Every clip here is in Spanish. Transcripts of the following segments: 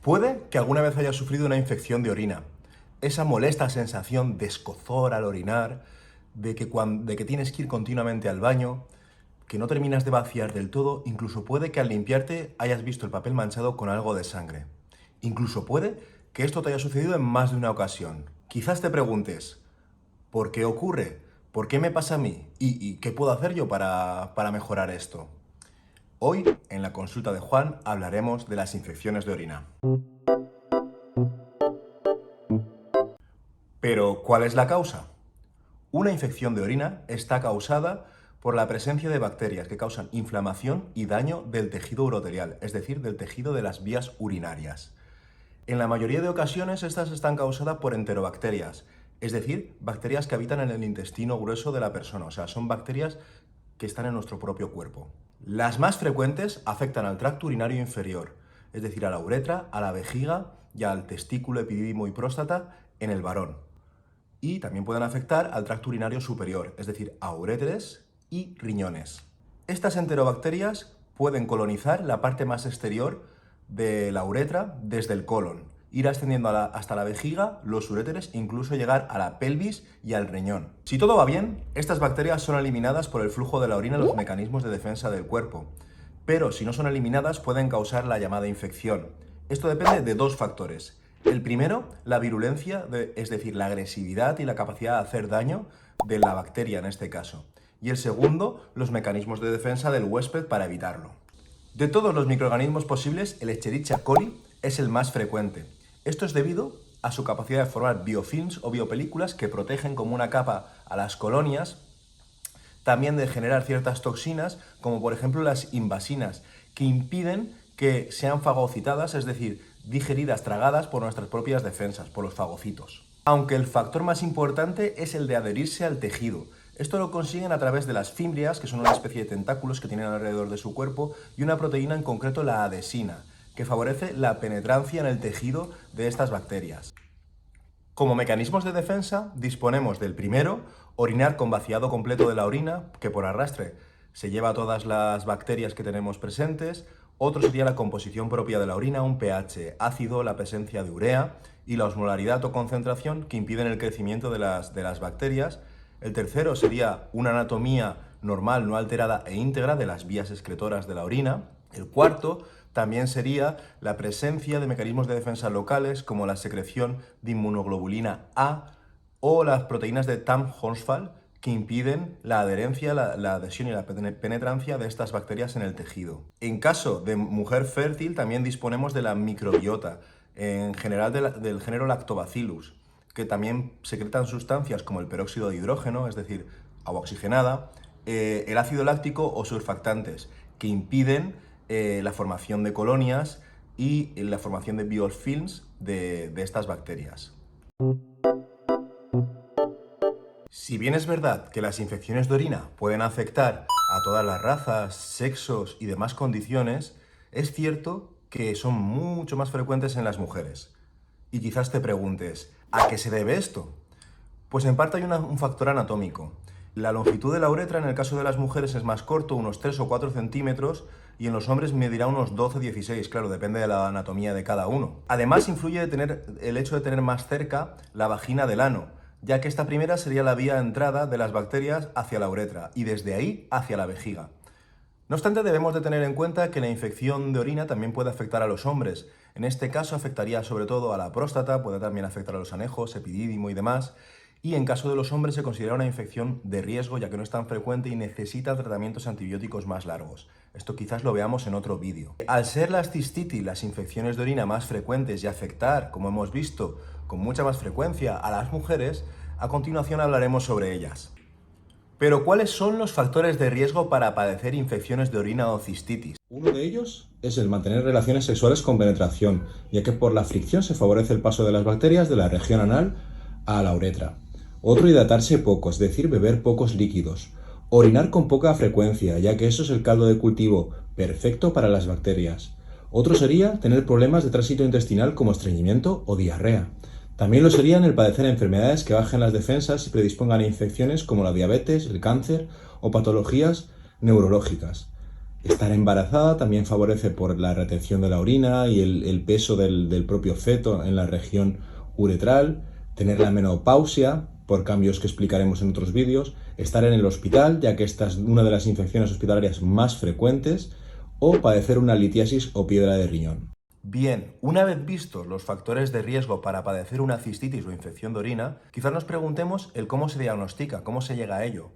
Puede que alguna vez hayas sufrido una infección de orina. Esa molesta sensación de escozor al orinar, de que tienes que ir continuamente al baño, que no terminas de vaciar del todo, incluso puede que al limpiarte hayas visto el papel manchado con algo de sangre. Incluso puede que esto te haya sucedido en más de una ocasión. Quizás te preguntes, ¿por qué ocurre? ¿Por qué me pasa a mí? ¿Y qué puedo hacer yo para mejorar esto? Hoy, en la consulta de Juan, hablaremos de las infecciones de orina. Pero, ¿cuál es la causa? Una infección de orina está causada por la presencia de bacterias que causan inflamación y daño del tejido uroterial, es decir, del tejido de las vías urinarias. En la mayoría de ocasiones estas están causadas por enterobacterias, es decir, bacterias que habitan en el intestino grueso de la persona, o sea, son bacterias que están en nuestro propio cuerpo. Las más frecuentes afectan al tracto urinario inferior, es decir, a la uretra, a la vejiga y al testículo, epidídimo y próstata en el varón. Y también pueden afectar al tracto urinario superior, es decir, a uréteres y riñones. Estas enterobacterias pueden colonizar la parte más exterior de la uretra desde el colon, ir ascendiendo hasta la vejiga, los uréteres, incluso llegar a la pelvis y al riñón. Si todo va bien, estas bacterias son eliminadas por el flujo de la orina en los mecanismos de defensa del cuerpo. Pero si no son eliminadas, pueden causar la llamada infección. Esto depende de dos factores. El primero, la virulencia, es decir, la agresividad y la capacidad de hacer daño de la bacteria en este caso. Y el segundo, los mecanismos de defensa del huésped para evitarlo. De todos los microorganismos posibles, el Escherichia coli es el más frecuente. Esto es debido a su capacidad de formar biofilms o biopelículas que protegen como una capa a las colonias, también de generar ciertas toxinas, como por ejemplo las invasinas, que impiden que sean fagocitadas, es decir, digeridas, tragadas por nuestras propias defensas, por los fagocitos. Aunque el factor más importante es el de adherirse al tejido. Esto lo consiguen a través de las fimbrias, que son una especie de tentáculos que tienen alrededor de su cuerpo, y una proteína en concreto, la adhesina, que favorece la penetrancia en el tejido de estas bacterias. Como mecanismos de defensa disponemos del primero, orinar con vaciado completo de la orina, que por arrastre se lleva todas las bacterias que tenemos presentes. Otro sería la composición propia de la orina, un pH ácido, la presencia de urea y la osmolaridad o concentración que impiden el crecimiento de las bacterias. El tercero sería una anatomía normal, no alterada e íntegra de las vías excretoras de la orina. El cuarto también sería la presencia de mecanismos de defensa locales como la secreción de inmunoglobulina A o las proteínas de Tamm-Honsfall que impiden la adherencia, la adhesión y la penetrancia de estas bacterias en el tejido. En caso de mujer fértil también disponemos de la microbiota, en general del género Lactobacillus, que también secretan sustancias como el peróxido de hidrógeno, es decir, agua oxigenada, el ácido láctico o surfactantes, que impiden la formación de colonias y la formación de biofilms de estas bacterias. Si bien es verdad que las infecciones de orina pueden afectar a todas las razas, sexos y demás condiciones, es cierto que son mucho más frecuentes en las mujeres. Y quizás te preguntes, ¿a qué se debe esto? Pues en parte hay un factor anatómico. La longitud de la uretra en el caso de las mujeres es más corto, unos 3 o 4 centímetros, y en los hombres medirá unos 12-16, claro, depende de la anatomía de cada uno. Además influye el hecho de tener más cerca la vagina del ano, ya que esta primera sería la vía de entrada de las bacterias hacia la uretra y desde ahí hacia la vejiga. No obstante, debemos de tener en cuenta que la infección de orina también puede afectar a los hombres. En este caso afectaría sobre todo a la próstata, puede también afectar a los anejos, epidídimo y demás. Y en caso de los hombres se considera una infección de riesgo, ya que no es tan frecuente y necesita tratamientos antibióticos más largos. Esto quizás lo veamos en otro vídeo. Al ser las cistitis, las infecciones de orina más frecuentes y afectar, como hemos visto, con mucha más frecuencia a las mujeres, a continuación hablaremos sobre ellas. Pero, ¿cuáles son los factores de riesgo para padecer infecciones de orina o cistitis? Uno de ellos es el mantener relaciones sexuales con penetración, ya que por la fricción se favorece el paso de las bacterias de la región anal a la uretra. Otro, hidratarse poco, es decir, beber pocos líquidos. Orinar con poca frecuencia, ya que eso es el caldo de cultivo perfecto para las bacterias. Otro sería tener problemas de tránsito intestinal como estreñimiento o diarrea. También lo serían el padecer enfermedades que bajen las defensas y predispongan a infecciones como la diabetes, el cáncer o patologías neurológicas. Estar embarazada también favorece por la retención de la orina y el peso del propio feto en la región uretral. Tener la menopausia, por cambios que explicaremos en otros vídeos. Estar en el hospital, ya que esta es una de las infecciones hospitalarias más frecuentes. O padecer una litiasis o piedra de riñón. Bien, una vez vistos los factores de riesgo para padecer una cistitis o infección de orina, quizás nos preguntemos el cómo se diagnostica, cómo se llega a ello.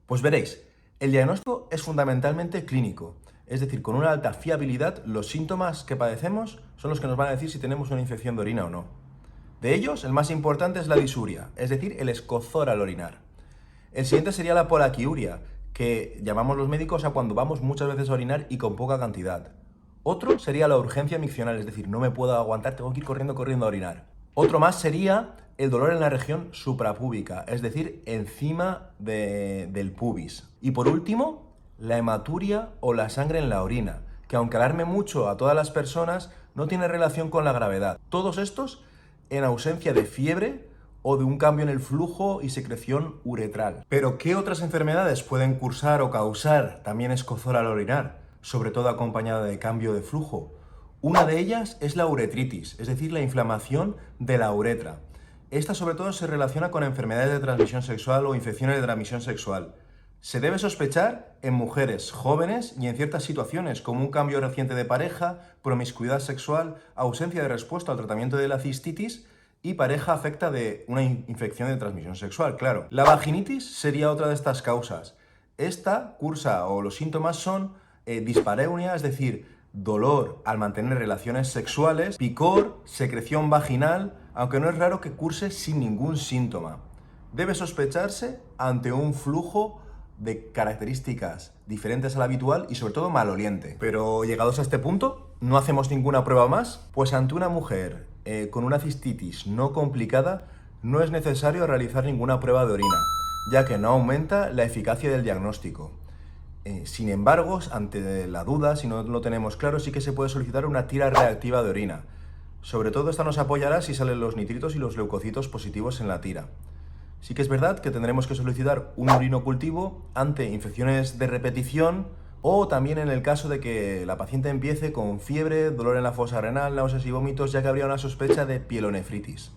Pues veréis, el diagnóstico es fundamentalmente clínico, es decir, con una alta fiabilidad, los síntomas que padecemos son los que nos van a decir si tenemos una infección de orina o no. De ellos, el más importante es la disuria, es decir, el escozor al orinar. El siguiente sería la polaquiuria, que llamamos los médicos a cuando vamos muchas veces a orinar y con poca cantidad. Otro sería la urgencia miccional, es decir, no me puedo aguantar, tengo que ir corriendo a orinar. Otro más sería el dolor en la región suprapúbica, es decir, encima del pubis. Y por último, la hematuria o la sangre en la orina, que aunque alarme mucho a todas las personas, no tiene relación con la gravedad. Todos estos en ausencia de fiebre o de un cambio en el flujo y secreción uretral. Pero, ¿qué otras enfermedades pueden cursar o causar también escozor al orinar, sobre todo acompañada de cambio de flujo? Una de ellas es la uretritis, es decir, la inflamación de la uretra. Esta sobre todo se relaciona con enfermedades de transmisión sexual o infecciones de transmisión sexual. Se debe sospechar en mujeres jóvenes y en ciertas situaciones, como un cambio reciente de pareja, promiscuidad sexual, ausencia de respuesta al tratamiento de la cistitis y pareja afecta de una infección de transmisión sexual, claro. La vaginitis sería otra de estas causas. Esta cursa o los síntomas son dispareunia, es decir, dolor al mantener relaciones sexuales, picor, secreción vaginal, aunque no es raro que curse sin ningún síntoma. Debe sospecharse ante un flujo de características diferentes al habitual y sobre todo maloliente. Pero llegados a este punto, ¿no hacemos ninguna prueba más? Pues ante una mujer con una cistitis no complicada, no es necesario realizar ninguna prueba de orina, ya que no aumenta la eficacia del diagnóstico. Sin embargo, ante la duda, si no lo tenemos claro, sí que se puede solicitar una tira reactiva de orina. Sobre todo esta nos apoyará si salen los nitritos y los leucocitos positivos en la tira. Sí que es verdad que tendremos que solicitar un urinocultivo ante infecciones de repetición o también en el caso de que la paciente empiece con fiebre, dolor en la fosa renal, náuseas y vómitos, ya que habría una sospecha de pielonefritis.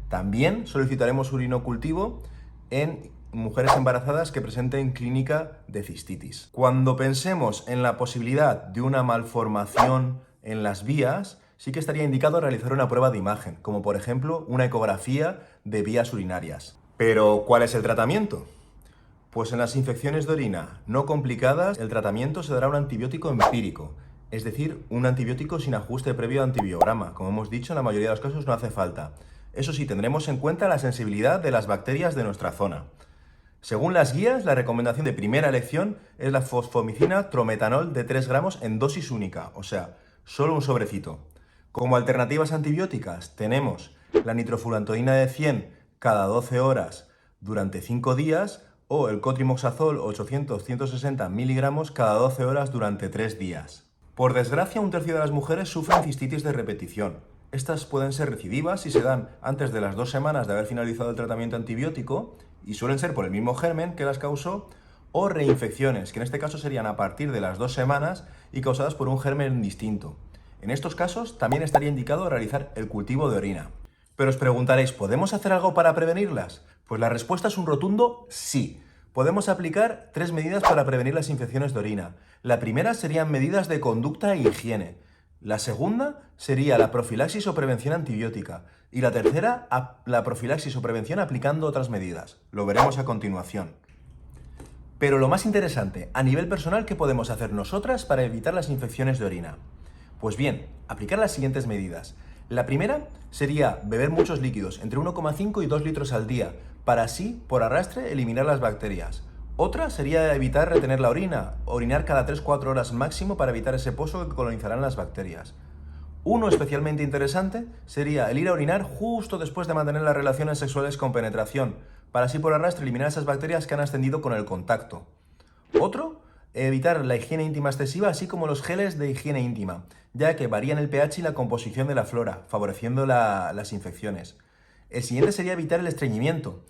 También solicitaremos urinocultivo en mujeres embarazadas que presenten clínica de cistitis. Cuando pensemos en la posibilidad de una malformación en las vías, sí que estaría indicado realizar una prueba de imagen, como por ejemplo una ecografía de vías urinarias. Pero, ¿cuál es el tratamiento? Pues en las infecciones de orina no complicadas, el tratamiento se dará un antibiótico empírico, es decir, un antibiótico sin ajuste previo a antibiograma. Como hemos dicho, en la mayoría de los casos no hace falta. Eso sí, tendremos en cuenta la sensibilidad de las bacterias de nuestra zona. Según las guías, la recomendación de primera elección es la fosfomicina trometanol de 3 gramos en dosis única, o sea, solo un sobrecito. Como alternativas antibióticas tenemos la nitrofurantoína de 100 cada 12 horas durante 5 días o el cotrimoxazol 800-160 miligramos cada 12 horas durante 3 días. Por desgracia, un tercio de las mujeres sufren cistitis de repetición. Estas pueden ser recidivas y se dan antes de las 2 semanas de haber finalizado el tratamiento antibiótico y suelen ser por el mismo germen que las causó, o reinfecciones, que en este caso serían a partir de las 2 semanas y causadas por un germen distinto. En estos casos también estaría indicado realizar el cultivo de orina. Pero os preguntaréis, ¿podemos hacer algo para prevenirlas? Pues la respuesta es un rotundo sí. Podemos aplicar 3 medidas para prevenir las infecciones de orina. La primera serían medidas de conducta e higiene. La segunda sería la profilaxis o prevención antibiótica. Y la tercera, la profilaxis o prevención aplicando otras medidas. Lo veremos a continuación. Pero lo más interesante, a nivel personal, ¿qué podemos hacer nosotras para evitar las infecciones de orina? Pues bien, aplicar las siguientes medidas. La primera sería beber muchos líquidos, entre 1,5 y 2 litros al día, para así, por arrastre, eliminar las bacterias. Otra sería evitar retener la orina, orinar cada 3-4 horas máximo para evitar ese pozo que colonizarán las bacterias. Uno especialmente interesante sería el ir a orinar justo después de mantener las relaciones sexuales con penetración, para así por arrastre eliminar esas bacterias que han ascendido con el contacto. Otro, evitar la higiene íntima excesiva, así como los geles de higiene íntima, ya que varían el pH y la composición de la flora, favoreciendo las infecciones. El siguiente sería evitar el estreñimiento.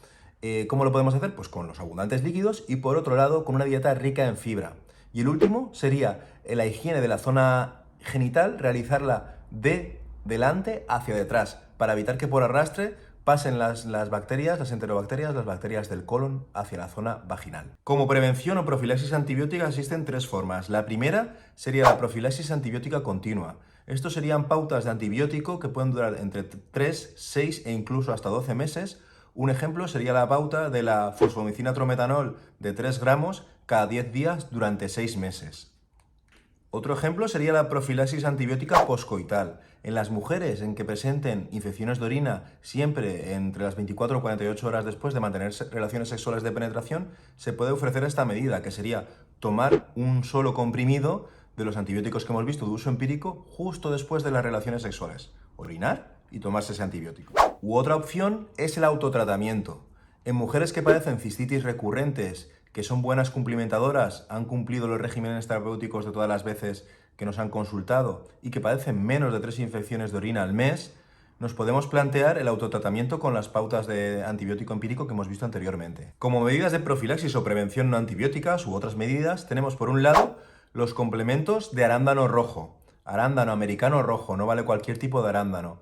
¿Cómo lo podemos hacer? Pues con los abundantes líquidos y por otro lado con una dieta rica en fibra, Y el último sería la higiene de la zona genital, realizarla de delante hacia detrás, para evitar que por arrastre pasen las bacterias, las enterobacterias, las bacterias del colon hacia la zona vaginal. Como prevención o profilaxis antibiótica existen tres formas. La primera sería la profilaxis antibiótica continua. Estos serían pautas de antibiótico que pueden durar entre 3, 6 e incluso hasta 12 meses. Un ejemplo sería la pauta de la fosfomicina trometanol de 3 gramos cada 10 días durante 6 meses. Otro ejemplo sería la profilaxis antibiótica poscoital. En las mujeres en que presenten infecciones de orina siempre entre las 24 o 48 horas después de mantener relaciones sexuales de penetración, se puede ofrecer esta medida, que sería tomar un solo comprimido de los antibióticos que hemos visto de uso empírico justo después de las relaciones sexuales. Orinar y tomarse ese antibiótico. U otra opción es el autotratamiento. En mujeres que padecen cistitis recurrentes, que son buenas cumplimentadoras, han cumplido los regímenes terapéuticos de todas las veces que nos han consultado y que padecen menos de 3 infecciones de orina al mes, nos podemos plantear el autotratamiento con las pautas de antibiótico empírico que hemos visto anteriormente. Como medidas de profilaxis o prevención no antibióticas u otras medidas, tenemos por un lado los complementos de arándano rojo. Arándano americano rojo, no vale cualquier tipo de arándano.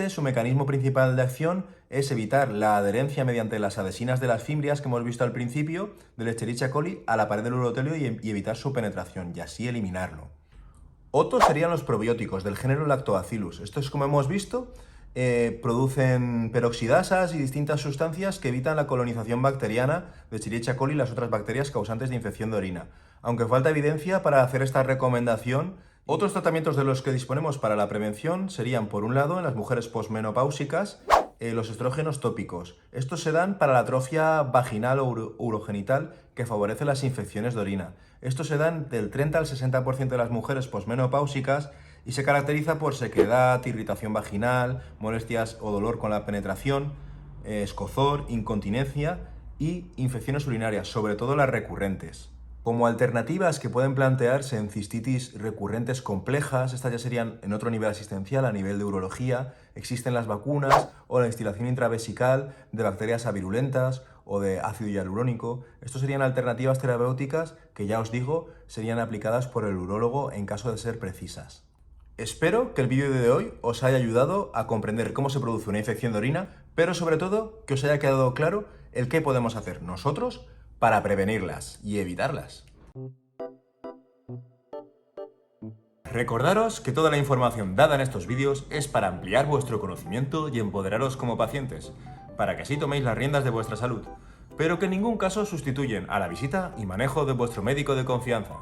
Su mecanismo principal de acción es evitar la adherencia mediante las adhesinas de las fimbrias que hemos visto al principio del Escherichia coli a la pared del urotelio y evitar su penetración y así eliminarlo. Otros serían los probióticos del género Lactobacillus. Estos, como hemos visto, producen peroxidasas y distintas sustancias que evitan la colonización bacteriana de Escherichia coli y las otras bacterias causantes de infección de orina. Aunque falta evidencia para hacer esta recomendación. Otros tratamientos de los que disponemos para la prevención serían, por un lado, en las mujeres posmenopáusicas, los estrógenos tópicos. Estos se dan para la atrofia vaginal o urogenital que favorece las infecciones de orina. Estos se dan del 30 al 60% de las mujeres posmenopáusicas y se caracteriza por sequedad, irritación vaginal, molestias o dolor con la penetración, escozor, incontinencia y infecciones urinarias, sobre todo las recurrentes. Como alternativas que pueden plantearse en cistitis recurrentes complejas, estas ya serían en otro nivel asistencial, a nivel de urología, existen las vacunas o la instilación intravesical de bacterias avirulentas o de ácido hialurónico. Estos serían alternativas terapéuticas que, ya os digo, serían aplicadas por el urólogo en caso de ser precisas. Espero que el vídeo de hoy os haya ayudado a comprender cómo se produce una infección de orina, pero sobre todo que os haya quedado claro el qué podemos hacer nosotros para prevenirlas y evitarlas. Recordaros que toda la información dada en estos vídeos es para ampliar vuestro conocimiento y empoderaros como pacientes, para que así toméis las riendas de vuestra salud, pero que en ningún caso sustituyen a la visita y manejo de vuestro médico de confianza.